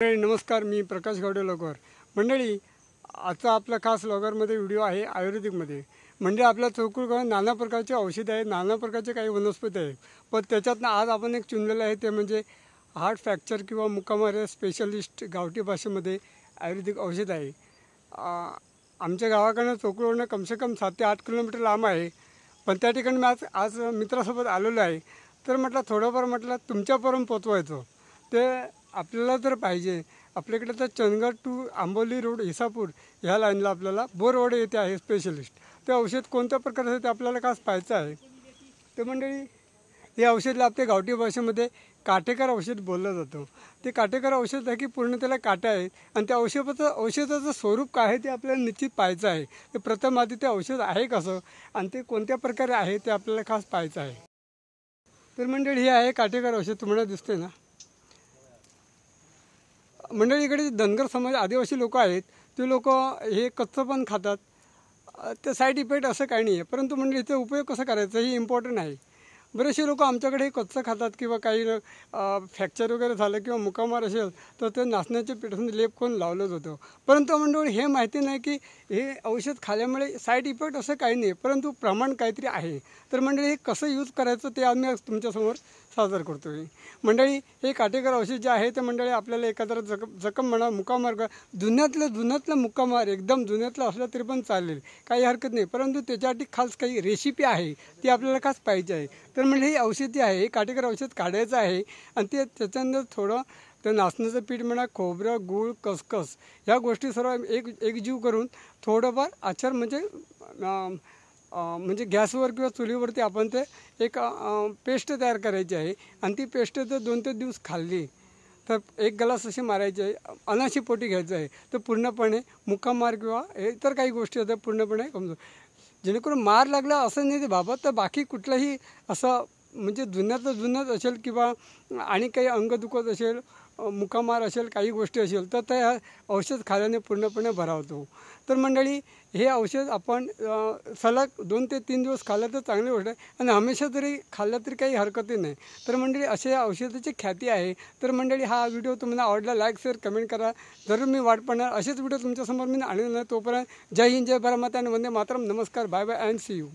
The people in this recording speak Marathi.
नमस्कार, मी प्रकाश गावडे लॉगर. मंडळी, आजचा आपला खास लॉगरमध्ये व्हिडिओ आहे आयुर्वेदिकमध्ये. म्हणजे आपल्या चौकूळगावात नाना प्रकारचे औषधं आहेत, नाना प्रकारचे काही वनस्पती आहेत. पण त्याच्यातनं आज आपण एक चुनलेलं आहे, ते म्हणजे हार्ट फ्रॅक्चर किंवा मुकामार स्पेशलिस्ट गावठी भाषेमध्ये आयुर्वेदिक औषध आहे. आमच्या गावाकडनं चौकूळवरनं कमसे कम 7 ते 8 किलोमीटर लांब आहे. पण त्या ठिकाणी मी आज मित्रासोबत आलेलो आहे. तर म्हटलं थोडंफार तुमच्यापर्यंत पोचवायचं. ते आपल्याला तर पाहिजे. आपल्याकडे तर चंदगड टू आंबोली रोड इसापूर ह्या लाईनला आपल्याला बोरवाडे येथे आहे स्पेशलिस्ट. ते औषध कोणत्या प्रकारचं ते आपल्याला खास पाहायचं आहे. तर मंडळी, हे औषधला आपल्या गावठी भाषेमध्ये काटेकर औषध बोललं जातं. ते काटेकर औषध आहे की पूर्ण त्याला काटे आहेत. आणि त्या औषधाचं स्वरूप काय आहे ते आपल्याला निश्चित पाहायचं आहे. ते प्रथम आधी ते औषध आहे कसं आणि ते कोणत्या प्रकारे आहे ते आपल्याला खास पाहायचं आहे. तर मंडळी, हे आहे काटेकर औषध. तुम्हाला दिसते ना मंडळी, इकडे धनगर समाज आदिवासी लोक आहेत. ते लोक हे कच्चं पण खातात. ते साईड इफेक्ट असं काही नाही आहे. परंतु मंडळी, इथे उपयोग कसा करायचा हे इम्पॉर्टंट आहे. बरेचसे लोक आमच्याकडे कच्चं खातात किंवा काही फ्रॅक्चर वगैरे झालं किंवा मुकामार असेल तर ते नाचण्याच्या पिठातून लेप करून लावलं जातं. परंतु मंडळी, हे माहिती नाही की हे औषध खाल्यामुळे साईड इफेक्ट असं काही नाही, परंतु प्रमाण काहीतरी आहे. तर मंडळी, हे कसं यूज करायचं ते आम्ही आज तुमच्यासमोर सादर करतो आहे. मंडळी, हे काटेकर औषध जे आहे ते मंडळी आपल्याला एखादा जखम म्हणा, मुकामार, जुन्यातलं मुकामार एकदम जुन्यातलं असलं तरी पण चालेल, काही हरकत नाही. परंतु त्याच्यासाठी खास काही रेसिपी आहे ती आपल्याला खास पाहिजे आहे. तर म्हणजे हे औषध जे आहे हे काटेकर औषध काढायचं आहे आणि ते त्याच्यानंतर थोडं तर नाचण्याचं पीठ म्हणा, खोबरं, गूळ, खसखस ह्या गोष्टी सर्व एकजीव करून थोडंफार आचार म्हणजे गॅसवर किंवा चुलीवरती आपण ते एक पेस्ट तयार करायची आहे. आणि ती पेस्ट जर 2 ते दिवस खाल्ली तर 1 ग्लास अशी मारायची आहे. अनाशी पोटी घ्यायचं आहे. तर पूर्णपणे मुकामार किंवा इतर काही गोष्टी होत्या पूर्णपणे कमजोर. जेणेकरून मार लागला असं नाही ते बाबत, तर बाकी कुठलंही असं म्हणजे जुन्यात असेल किंवा आणि काही अंग दुखत असेल, मुकामार असेल, काही गोष्टी असेल तर त्या औषध खाल्याने पूर्णपणे भरावतो. तर मंडळी, हे औषध आपण सलग 2 ते 3 दिवस खाल्लं तर चांगली गोष्ट आहे. आणि हमेशा जरी खाल्लं तरी काही हरकतही नाही. तर मंडळी, असे या औषधाची ख्याती आहे. तर मंडळी, हा व्हिडिओ तुम्हाला आवडला लाईक, शेअर, कमेंट करा. जरूर मी वाट पाहणार असेच व्हिडिओ तुमच्यासमोर मी आणले नाही. तोपर्यंत जय हिंद, जय भारत माता आणि वंदे मातरम. नमस्कार, bye bye and see you.